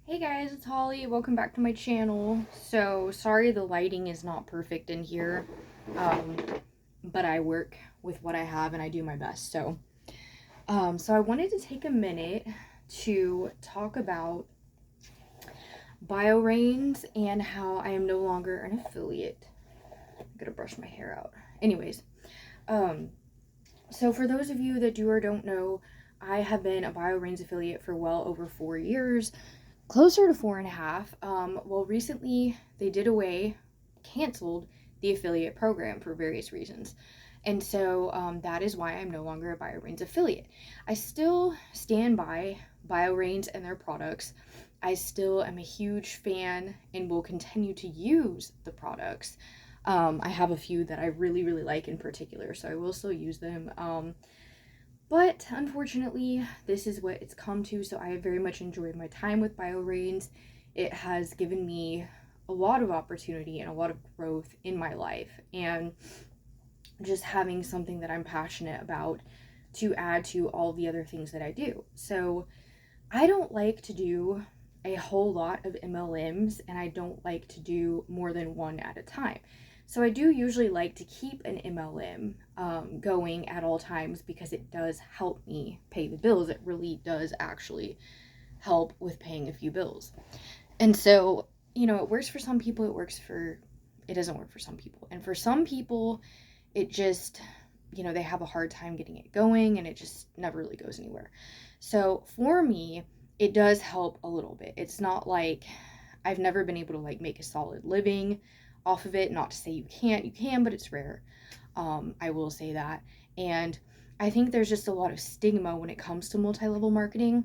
Hey guys, it's Holly. Welcome back to my channel. So, sorry the lighting is not perfect in here, um, but I work with what I have and I do my best. So I wanted to take a minute to talk about BioReigns and how I am no longer an affiliate. I'm gonna brush my hair out. Anyways, um, so for those of you that do or don't know, I have been a BioReigns affiliate for well over 4 years. Closer to 4.5. Well, recently they canceled the affiliate program for various reasons. And so that is why I'm no longer a BioReigns affiliate. I still stand by BioReigns and their products. I still am a huge fan and will continue to use the products. I have a few that I really, really like in particular, so I will still use them. But unfortunately, this is what it's come to, so I have very much enjoyed my time with BioReigns. It has given me a lot of opportunity and a lot of growth in my life, and just having something that I'm passionate about to add to all the other things that I do. So I don't like to do a whole lot of MLMs, and I don't like to do more than one at a time. So I do usually like to keep an MLM going at all times because it does help me pay the bills. It really does actually help with paying a few bills. And so, it works for some people, it doesn't work for some people. And for some people, it just, they have a hard time getting it going and it just never really goes anywhere. So for me, it does help a little bit. It's not like I've never been able to make a solid living off of it. Not to say you can, but it's rare. I will say that. And I think there's just a lot of stigma when it comes to multi-level marketing,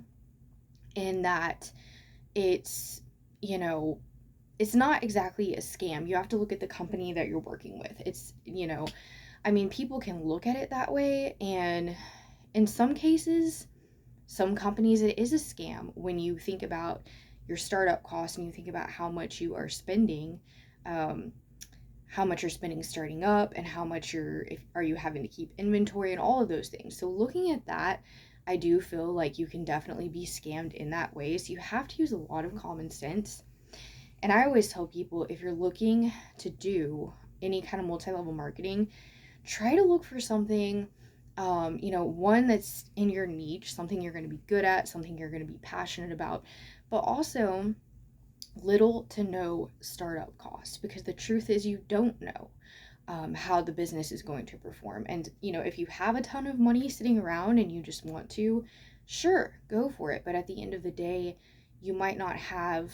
in that it's, it's not exactly a scam. You have to look at the company that you're working with. It's, people can look at it that way, and in some cases, some companies, it is a scam when you think about your startup costs and you think about how much you are spending, how much you're spending starting up, and how much are you having to keep inventory and all of those things. So looking at that, I do feel like you can definitely be scammed in that way. So you have to use a lot of common sense. And I always tell people, if you're looking to do any kind of multi-level marketing, try to look for something, one that's in your niche, something you're going to be good at, something you're going to be passionate about, but also little to no startup costs, because the truth is you don't know how the business is going to perform. And, if you have a ton of money sitting around and you just want to, sure, go for it. But at the end of the day, you might not have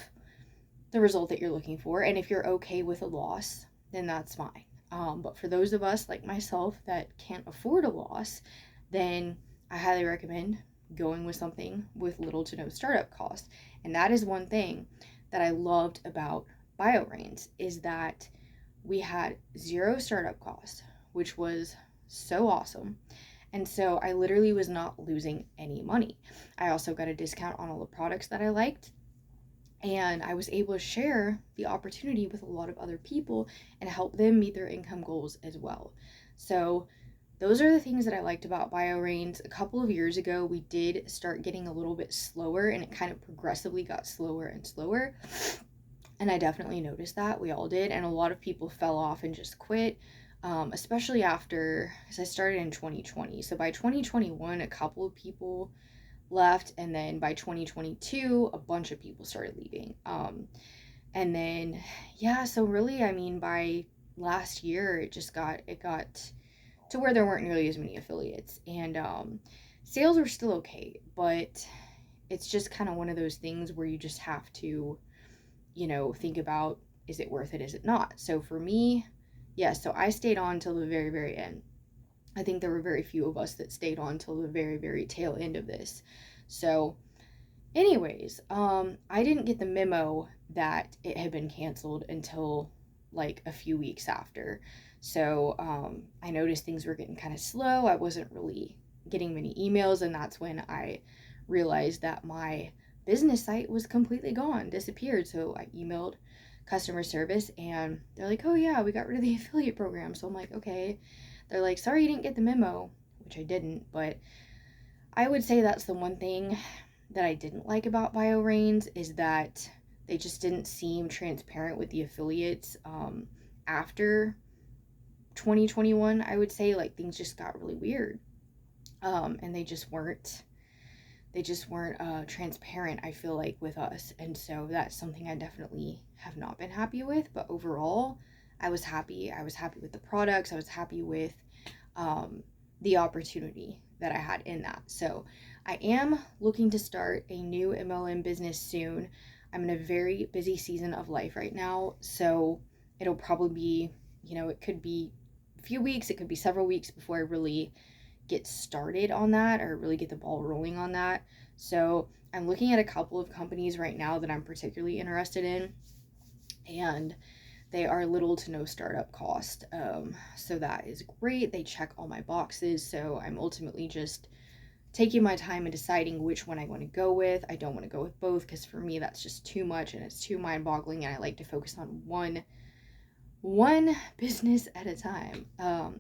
the result that you're looking for. And if you're okay with a loss, then that's fine. But for those of us like myself that can't afford a loss, then I highly recommend going with something with little to no startup cost. And that is one thing that I loved about BioReigns, is that we had zero startup cost, which was so awesome. And so I literally was not losing any money. I also got a discount on all the products that I liked, and I was able to share the opportunity with a lot of other people and help them meet their income goals as well. So those are the things that I liked about BioReigns. A couple of years ago, we did start getting a little bit slower, and it kind of progressively got slower and slower. And I definitely noticed that. We all did. And a lot of people fell off and just quit, especially because I started in 2020. So by 2021, a couple of people left, and then by 2022 a bunch of people started leaving, and then so really, by last year it got to where there weren't nearly as many affiliates, and sales were still okay, but it's just kind of one of those things where you just have to think about, is it worth it, is it not? So for me, yes, so I stayed on till the very, very end. I think there were very few of us that stayed on till the very, very tail end of this. So anyways, I didn't get the memo that it had been canceled until a few weeks after. So I noticed things were getting kind of slow. I wasn't really getting many emails, and that's when I realized that my business site was completely gone, disappeared. So I emailed customer service, and they're like, oh yeah, we got rid of the affiliate program. So I'm like, okay. They're like, sorry you didn't get the memo, which I didn't, but I would say that's the one thing that I didn't like about BioReigns is that they just didn't seem transparent with the affiliates. After 2021, I would say, like, things just got really weird. And they just weren't transparent, I feel like, with us. And so that's something I definitely have not been happy with. But overall, I was happy. I was happy with the products. I was happy with the opportunity that I had in that. So I am looking to start a new MLM business soon. I'm in a very busy season of life right now. So it'll probably be, it could be a few weeks, it could be several weeks before I really get started on that or really get the ball rolling on that. So I'm looking at a couple of companies right now that I'm particularly interested in, and they are little to no startup cost. So that is great. They check all my boxes. So I'm ultimately just taking my time and deciding which one I want to go with. I don't want to go with both because for me that's just too much and it's too mind-boggling, and I like to focus on one business at a time,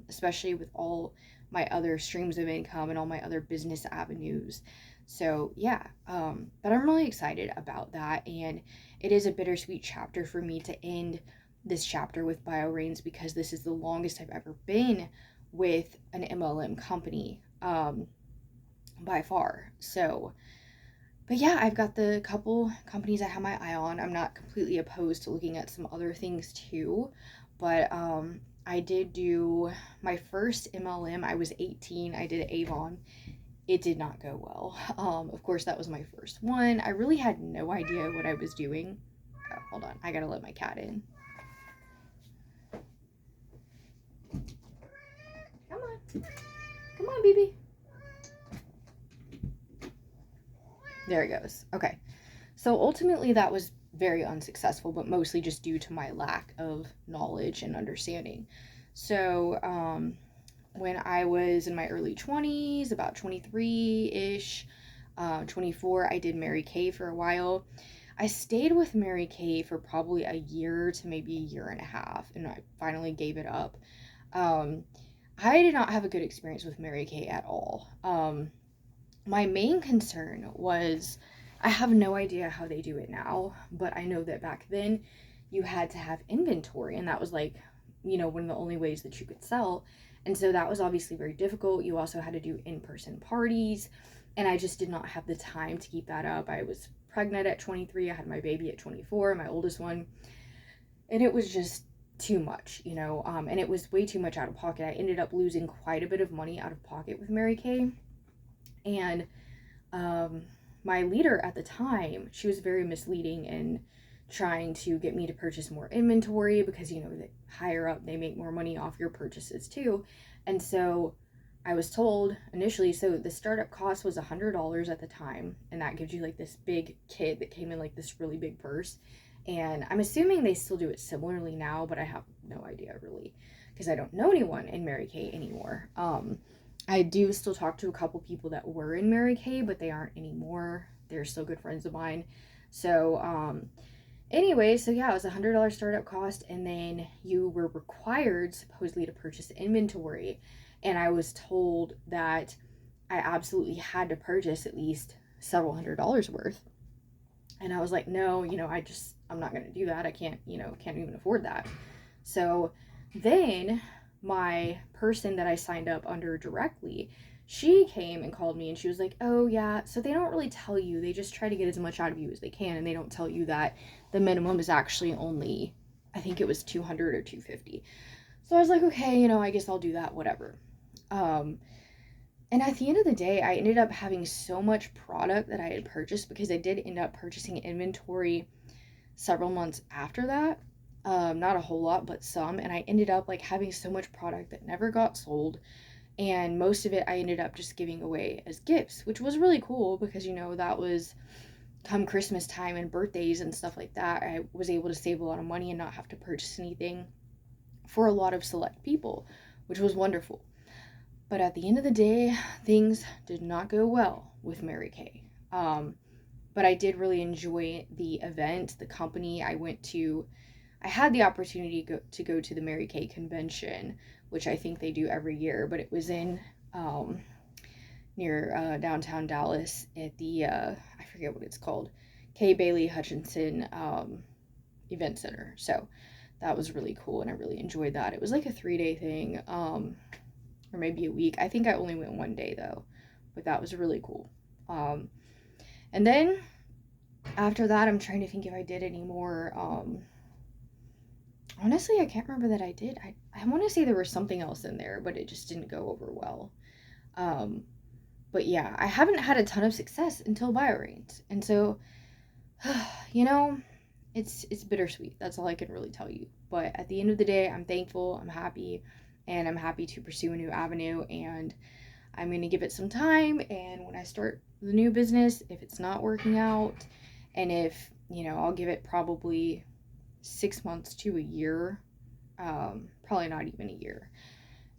especially with all my other streams of income and all my other business avenues. So yeah, but I'm really excited about that, and it is a bittersweet chapter for me to end this chapter with BioReigns because this is the longest I've ever been with an MLM company, by far. So, but yeah, I've got the couple companies I have my eye on. I'm not completely opposed to looking at some other things too, but I did do my first MLM. I was 18. I did Avon. It did not go well. Of course, that was my first one. I really had no idea what I was doing. Oh, hold on, I gotta let my cat in. Come on, baby. There it goes. Okay. So ultimately that was very unsuccessful, but mostly just due to my lack of knowledge and understanding. So when I was in my early 20s, about 23-ish, 24, I did Mary Kay for a while. I stayed with Mary Kay for probably a year to maybe a year and a half, and I finally gave it up. I did not have a good experience with Mary Kay at all. My main concern was, I have no idea how they do it now, but I know that back then you had to have inventory, and that was like, one of the only ways that you could sell. And so that was obviously very difficult. You also had to do in-person parties, and I just did not have the time to keep that up. I was pregnant at 23. I had my baby at 24, my oldest one, and it was just too much, and it was way too much out of pocket. I ended up losing quite a bit of money out of pocket with Mary Kay. And my leader at the time, she was very misleading in trying to get me to purchase more inventory because, the higher up, they make more money off your purchases too. And so I was told initially, so the startup cost was $100 at the time, and that gives you like this big kit that came in like this really big purse. And I'm assuming they still do it similarly now, but I have no idea really because I don't know anyone in Mary Kay anymore. I do still talk to a couple people that were in Mary Kay, but they aren't anymore. They're still good friends of mine. So, anyway, so yeah, it was $100 startup cost, and then you were required supposedly to purchase inventory. And I was told that I absolutely had to purchase at least several $100s worth. And I was like, no, I'm not going to do that. I can't even afford that. So then my person that I signed up under directly, she came and called me, and she was like, oh yeah, so they don't really tell you, they just try to get as much out of you as they can, and they don't tell you that the minimum is actually only, I think it was 200 or 250. So I was like, okay, I guess I'll do that, whatever. And at the end of the day, I ended up having so much product that I had purchased, because I did end up purchasing inventory several months after that. Not a whole lot, but some. And I ended up like having so much product that never got sold. And most of it I ended up just giving away as gifts, which was really cool because, that was come Christmas time and birthdays and stuff like that. I was able to save a lot of money and not have to purchase anything for a lot of select people, which was wonderful. But at the end of the day, things did not go well with Mary Kay. But I did really enjoy the event, the company I went to. I had the opportunity to go to the Mary Kay convention, which I think they do every year, but it was in near downtown Dallas at the, I forget what it's called, K. Bailey Hutchinson Event Center. So that was really cool, and I really enjoyed that. It was like a 3-day thing, or maybe a week. I think I only went 1 day though, but that was really cool. And then after that, I'm trying to think if I did any more. Honestly, I can't remember that I did. I want to say there was something else in there, but it just didn't go over well. But yeah, I haven't had a ton of success until BioReigns. And so, you know, it's bittersweet. That's all I can really tell you. But at the end of the day, I'm thankful, I'm happy, and I'm happy to pursue a new avenue. And I'm going to give it some time. And when I start the new business, if it's not working out, and if, I'll give it probably 6 months to a year, probably not even a year,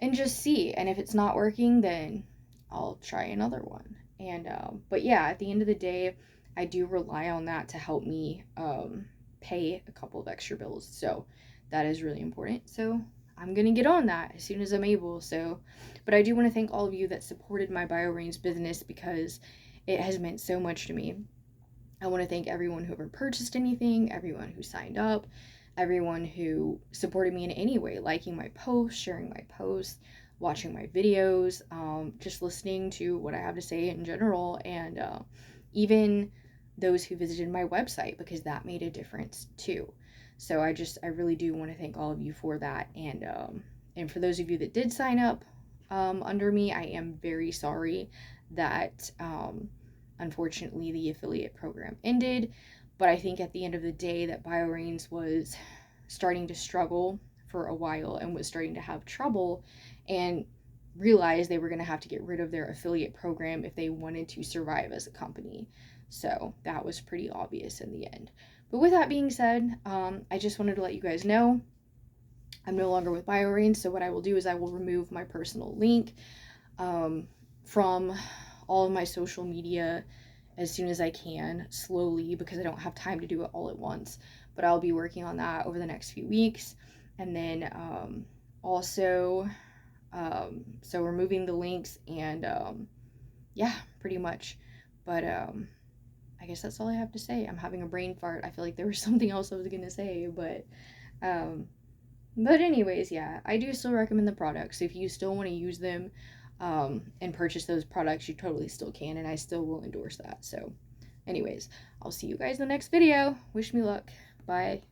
and just see. And if it's not working, then I'll try another one. And but yeah, at the end of the day, I do rely on that to help me pay a couple of extra bills. So that is really important. So I'm gonna get on that as soon as I'm able. So, but I do want to thank all of you that supported my BioReigns business, because it has meant so much to me. I want to thank everyone who ever purchased anything, everyone who signed up, everyone who supported me in any way, liking my posts, sharing my posts, watching my videos, just listening to what I have to say in general, and even those who visited my website, because that made a difference too. So I really do want to thank all of you for that. And for those of you that did sign up under me, I am very sorry that unfortunately the affiliate program ended. But I think at the end of the day that BioReigns was starting to struggle for a while and was starting to have trouble, and realized they were going to have to get rid of their affiliate program if they wanted to survive as a company. So that was pretty obvious in the end. But with that being said, I just wanted to let you guys know I'm no longer with BioReigns. So what I will do is I will remove my personal link from all of my social media as soon as I can, slowly, because I don't have time to do it all at once. But I'll be working on that over the next few weeks. And then also, so removing the links, and yeah, pretty much. But I guess that's all I have to say. I'm having a brain fart. I feel like there was something else I was gonna say, but anyways, yeah, I do still recommend the products. If you still want to use them and purchase those products, you totally still can, and I still will endorse that. So anyways, I'll see you guys in the next video. Wish me luck. Bye.